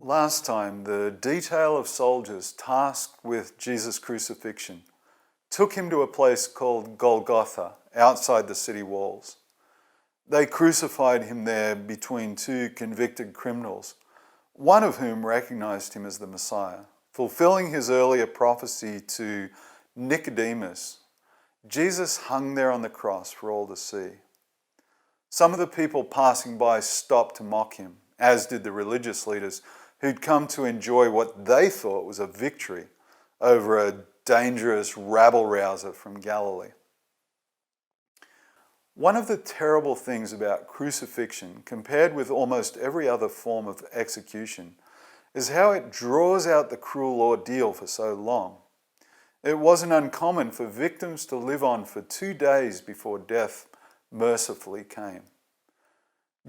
Last time, the detail of soldiers tasked with Jesus' crucifixion took him to a place called Golgotha, outside the city walls. They crucified him there between two convicted criminals, one of whom recognized him as the Messiah. Fulfilling his earlier prophecy to Nicodemus, Jesus hung there on the cross for all to see. Some of the people passing by stopped to mock him, as did the religious leaders who'd come to enjoy what they thought was a victory over a dangerous rabble-rouser from Galilee. One of the terrible things about crucifixion, compared with almost every other form of execution, is how it draws out the cruel ordeal for so long. It wasn't uncommon for victims to live on for 2 days before death mercifully came.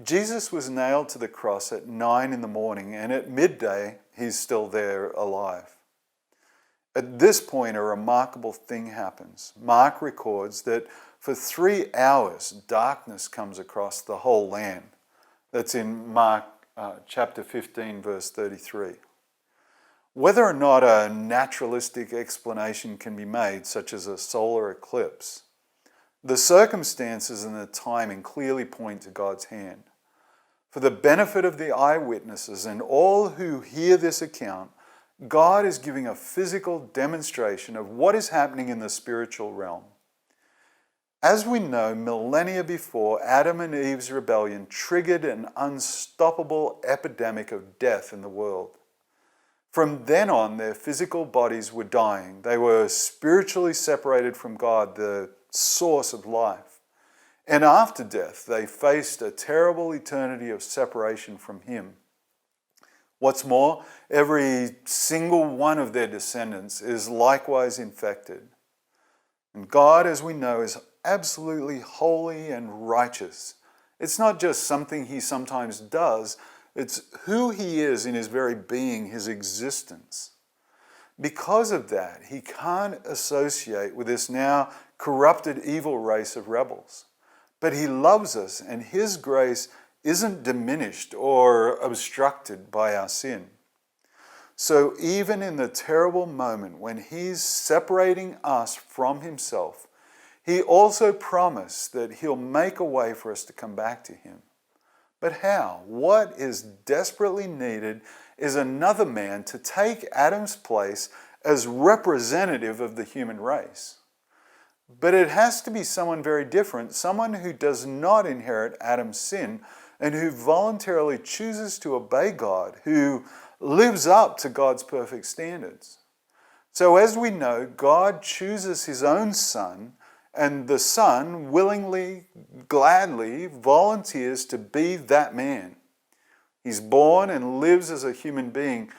Jesus was nailed to the cross at 9 a.m, and at midday he's still there alive. At this point, a remarkable thing happens. Mark records that for 3 hours, darkness comes across the whole land. That's in Mark chapter 15, verse 33. Whether or not a naturalistic explanation can be made, such as a solar eclipse, the circumstances and the timing clearly point to God's hand. For the benefit of the eyewitnesses and all who hear this account, God is giving a physical demonstration of what is happening in the spiritual realm. As we know, millennia before, Adam and Eve's rebellion triggered an unstoppable epidemic of death in the world. From then on, their physical bodies were dying. They were spiritually separated from God, the source of life. And after death, they faced a terrible eternity of separation from Him. What's more, every single one of their descendants is likewise infected. And God, as we know, is absolutely holy and righteous. It's not just something He sometimes does, it's who He is in His very being, His existence. Because of that, He can't associate with this now corrupted evil race of rebels. But He loves us, and His grace isn't diminished or obstructed by our sin. So even in the terrible moment when He's separating us from Himself, He also promised that He'll make a way for us to come back to Him. But how? What is desperately needed is another man to take Adam's place as representative of the human race. But it has to be someone very different, someone who does not inherit Adam's sin and who voluntarily chooses to obey God, who lives up to God's perfect standards. So as we know, God chooses His own Son, and the Son willingly, gladly volunteers to be that man. He's born and lives as a human being.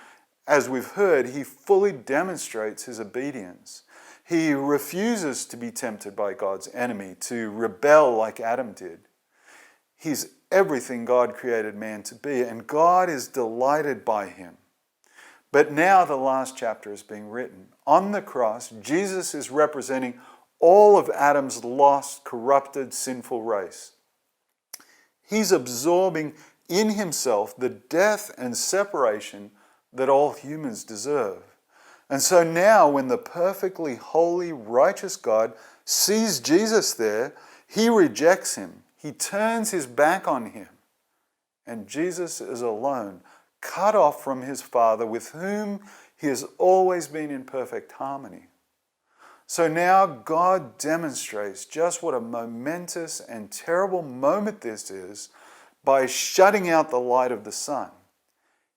As we've heard, He fully demonstrates His obedience. He refuses to be tempted by God's enemy, to rebel like Adam did. He's everything God created man to be, and God is delighted by Him. But now the last chapter is being written. On the cross, Jesus is representing all of Adam's lost, corrupted, sinful race. He's absorbing in Himself the death and separation that all humans deserve. And so now when the perfectly holy, righteous God sees Jesus there, He rejects Him. He turns His back on Him. And Jesus is alone, cut off from His Father, with whom He has always been in perfect harmony. So now God demonstrates just what a momentous and terrible moment this is by shutting out the light of the sun.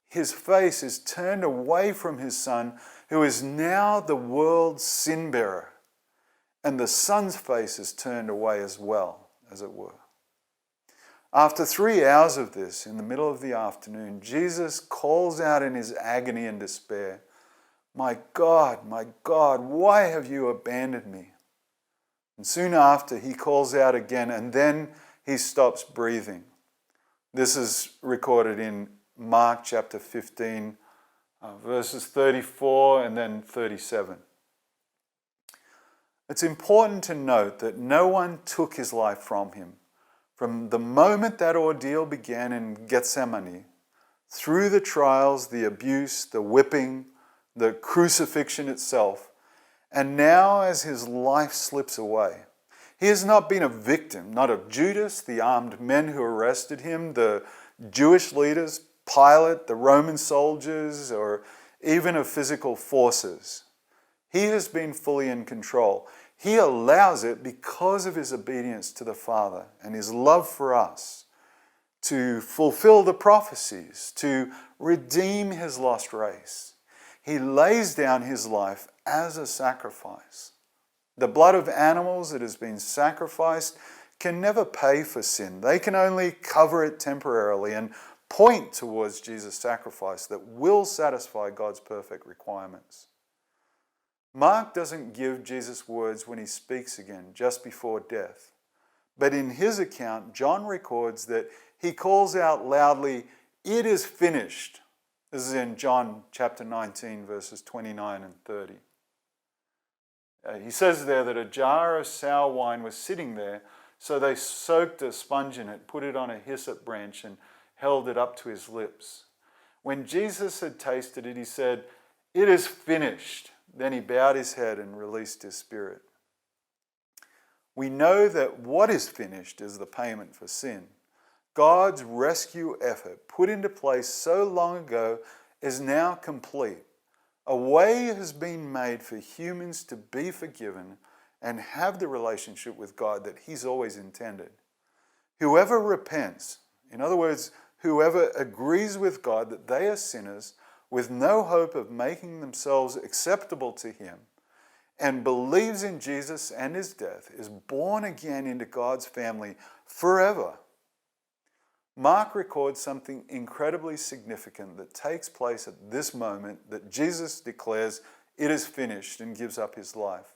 His face is turned away from His Son, who is now the world's sin bearer. And the Son's face is turned away as well, as it were. After 3 hours of this, in the middle of the afternoon, Jesus calls out in His agony and despair, my God, why have you abandoned me?" And soon after, He calls out again, and then He stops breathing. This is recorded in Mark chapter 15, verses 34 and then 37. It's important to note that no one took His life from Him. From the moment that ordeal began in Gethsemane through the trials, the abuse, the whipping, the crucifixion itself, and now as his life slips away. He has not been a victim, not of Judas, the armed men who arrested him, the Jewish leaders, Pilate, the Roman soldiers, or even of physical forces. He has been fully in control. He allows it because of his obedience to the Father and his love for us to fulfill the prophecies, to redeem his lost race. He lays down his life as a sacrifice. The blood of animals that has been sacrificed can never pay for sin. They can only cover it temporarily and point towards Jesus' sacrifice that will satisfy God's perfect requirements. Mark doesn't give Jesus words when he speaks again, just before death. But in his account, John records that he calls out loudly, "It is finished." This is in John chapter 19, verses 29 and 30. He says there that a jar of sour wine was sitting there, so they soaked a sponge in it, put it on a hyssop branch, and held it up to his lips. When Jesus had tasted it, he said, "It is finished." Then he bowed his head and released his spirit. We know that what is finished is the payment for sin. God's rescue effort, put into place so long ago, is now complete. A way has been made for humans to be forgiven and have the relationship with God that he's always intended. Whoever repents, in other words, whoever agrees with God that they are sinners with no hope of making themselves acceptable to him, and believes in Jesus and his death, is born again into God's family forever. Mark records something incredibly significant that takes place at this moment that Jesus declares it is finished and gives up his life.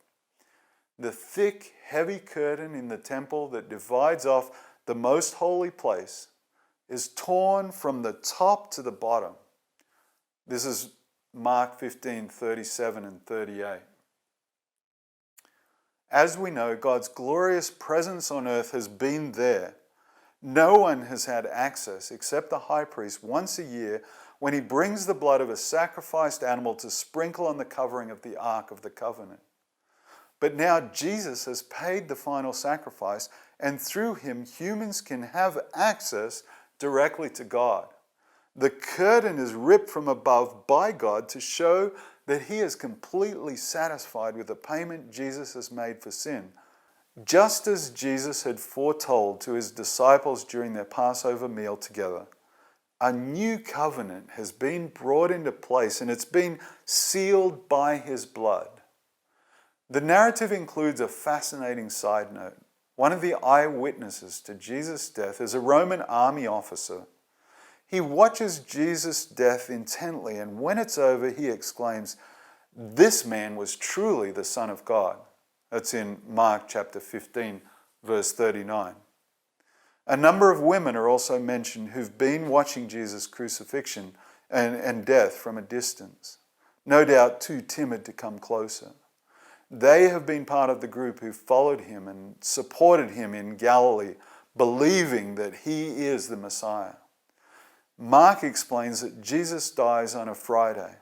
The thick, heavy curtain in the temple that divides off the most holy place is torn from the top to the bottom. This is Mark 15, 37 and 38. As we know, God's glorious presence on earth has been there. No one has had access except the high priest once a year when he brings the blood of a sacrificed animal to sprinkle on the covering of the Ark of the Covenant. But now Jesus has paid the final sacrifice, and through him humans can have access directly to God. The curtain is ripped from above by God to show that he is completely satisfied with the payment Jesus has made for sin. Just as Jesus had foretold to his disciples during their Passover meal together, a new covenant has been brought into place and it's been sealed by his blood. The narrative includes a fascinating side note. One of the eyewitnesses to Jesus' death is a Roman army officer. He watches Jesus' death intently, and when it's over, he exclaims, "This man was truly the Son of God." That's in Mark chapter 15, verse 39. A number of women are also mentioned who've been watching Jesus' crucifixion and death from a distance, no doubt too timid to come closer. They have been part of the group who followed him and supported him in Galilee, believing that he is the Messiah. Mark explains that Jesus dies on a Friday.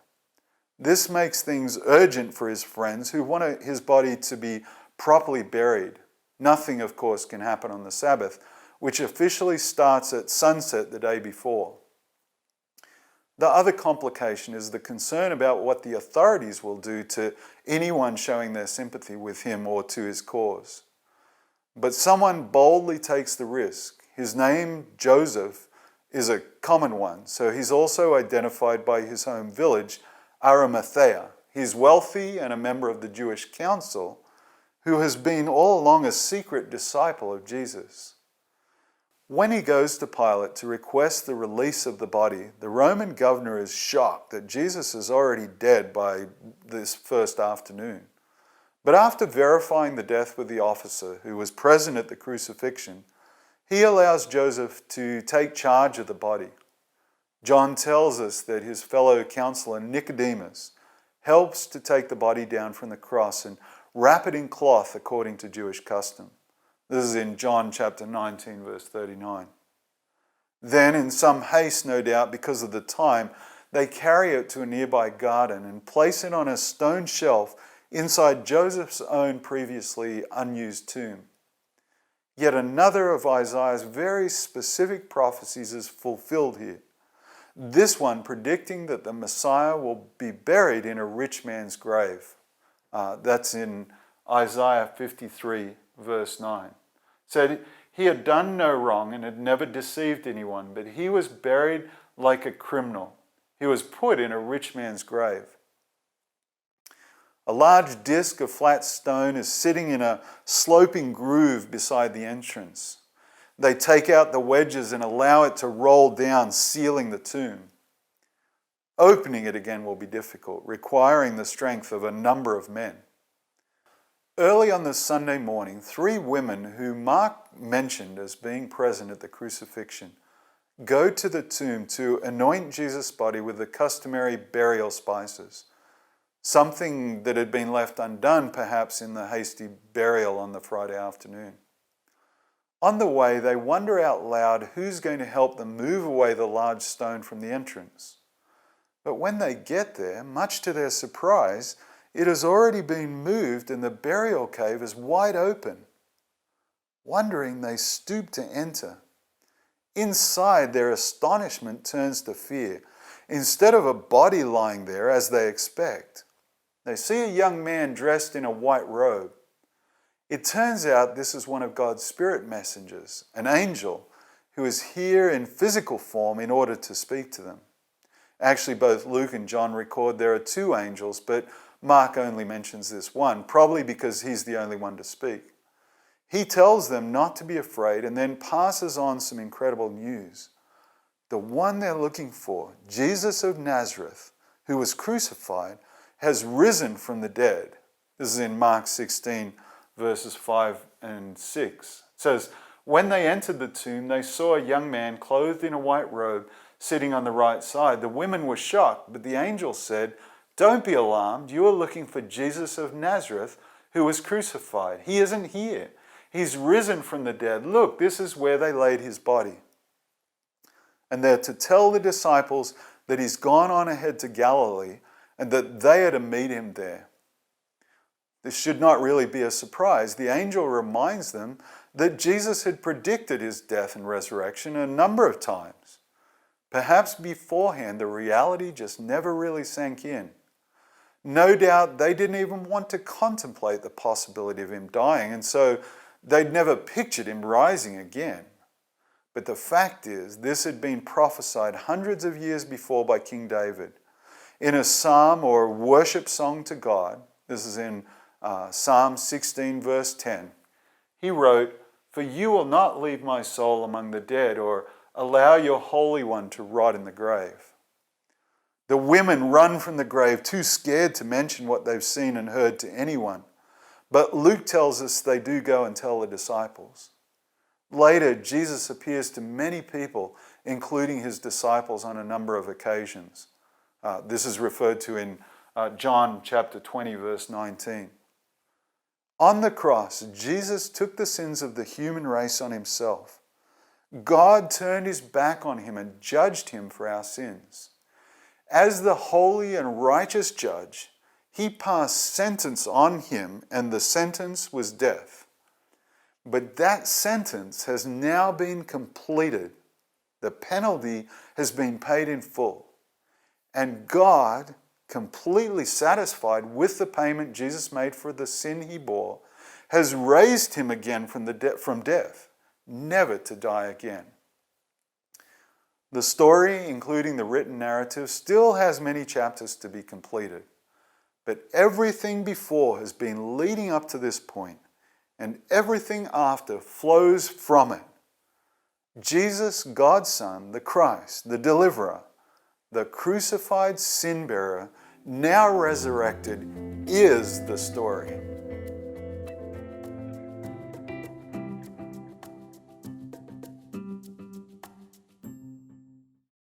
This makes things urgent for his friends who want his body to be properly buried. Nothing, of course, can happen on the Sabbath, which officially starts at sunset the day before. The other complication is the concern about what the authorities will do to anyone showing their sympathy with him or to his cause. But someone boldly takes the risk. His name, Joseph, is a common one, so he's also identified by his home village, Arimathea. He's wealthy and a member of the Jewish council who has been all along a secret disciple of Jesus. When he goes to Pilate to request the release of the body, the Roman governor is shocked that Jesus is already dead by this first afternoon. But after verifying the death with the officer who was present at the crucifixion, he allows Joseph to take charge of the body. John tells us that his fellow counselor Nicodemus helps to take the body down from the cross and wrap it in cloth according to Jewish custom. This is in John chapter 19, verse 39. Then, in some haste, no doubt, because of the time, they carry it to a nearby garden and place it on a stone shelf inside Joseph's own previously unused tomb. Yet another of Isaiah's very specific prophecies is fulfilled here. This one predicting that the Messiah will be buried in a rich man's grave. That's in Isaiah 53, verse 9. Said he had done no wrong and had never deceived anyone, but he was buried like a criminal. He was put in a rich man's grave. A large disc of flat stone is sitting in a sloping groove beside the entrance. They take out the wedges and allow it to roll down, sealing the tomb. Opening it again will be difficult, requiring the strength of a number of men. Early on this Sunday morning, 3 women who Mark mentioned as being present at the crucifixion go to the tomb to anoint Jesus' body with the customary burial spices, something that had been left undone perhaps in the hasty burial on the Friday afternoon. On the way, they wonder out loud who's going to help them move away the large stone from the entrance. But when they get there, much to their surprise, it has already been moved and the burial cave is wide open. Wondering, they stoop to enter. Inside, their astonishment turns to fear. Instead of a body lying there as they expect, they see a young man dressed in a white robe. It turns out this is one of God's spirit messengers, an angel, who is here in physical form in order to speak to them. Actually, both Luke and John record there are 2 angels, but Mark only mentions this one, probably because he's the only one to speak. He tells them not to be afraid and then passes on some incredible news. The one they're looking for, Jesus of Nazareth, who was crucified, has risen from the dead. This is in Mark 16, verses 5 and 6. It says, when they entered the tomb, they saw a young man clothed in a white robe sitting on the right side. The women were shocked, but the angel said, don't be alarmed. You are looking for Jesus of Nazareth, who was crucified. He isn't here. He's risen from the dead. Look, this is where they laid his body. And they're to tell the disciples that he's gone on ahead to Galilee and that they are to meet him there. This should not really be a surprise. The angel reminds them that Jesus had predicted his death and resurrection a number of times. Perhaps beforehand, the reality just never really sank in. No doubt they didn't even want to contemplate the possibility of him dying, and so they'd never pictured him rising again. But the fact is, this had been prophesied hundreds of years before by King David. In a psalm or worship song to God, this is in Psalm 16, verse 10, he wrote, "For you will not leave my soul among the dead or allow your Holy One to rot in the grave." The women run from the grave, too scared to mention what they've seen and heard to anyone. But Luke tells us they do go and tell the disciples. Later, Jesus appears to many people, including his disciples, on a number of occasions. This is referred to in John chapter 20, verse 19. On the cross, Jesus took the sins of the human race on himself. God turned his back on him and judged him for our sins. As the holy and righteous judge, he passed sentence on him, and the sentence was death. But that sentence has now been completed. The penalty has been paid in full. And God, completely satisfied with the payment Jesus made for the sin he bore, has raised him again from death, never to die again. The story, including the written narrative, still has many chapters to be completed. But everything before has been leading up to this point, and everything after flows from it. Jesus, God's Son, the Christ, the Deliverer, the crucified sin-bearer, now resurrected, is the story.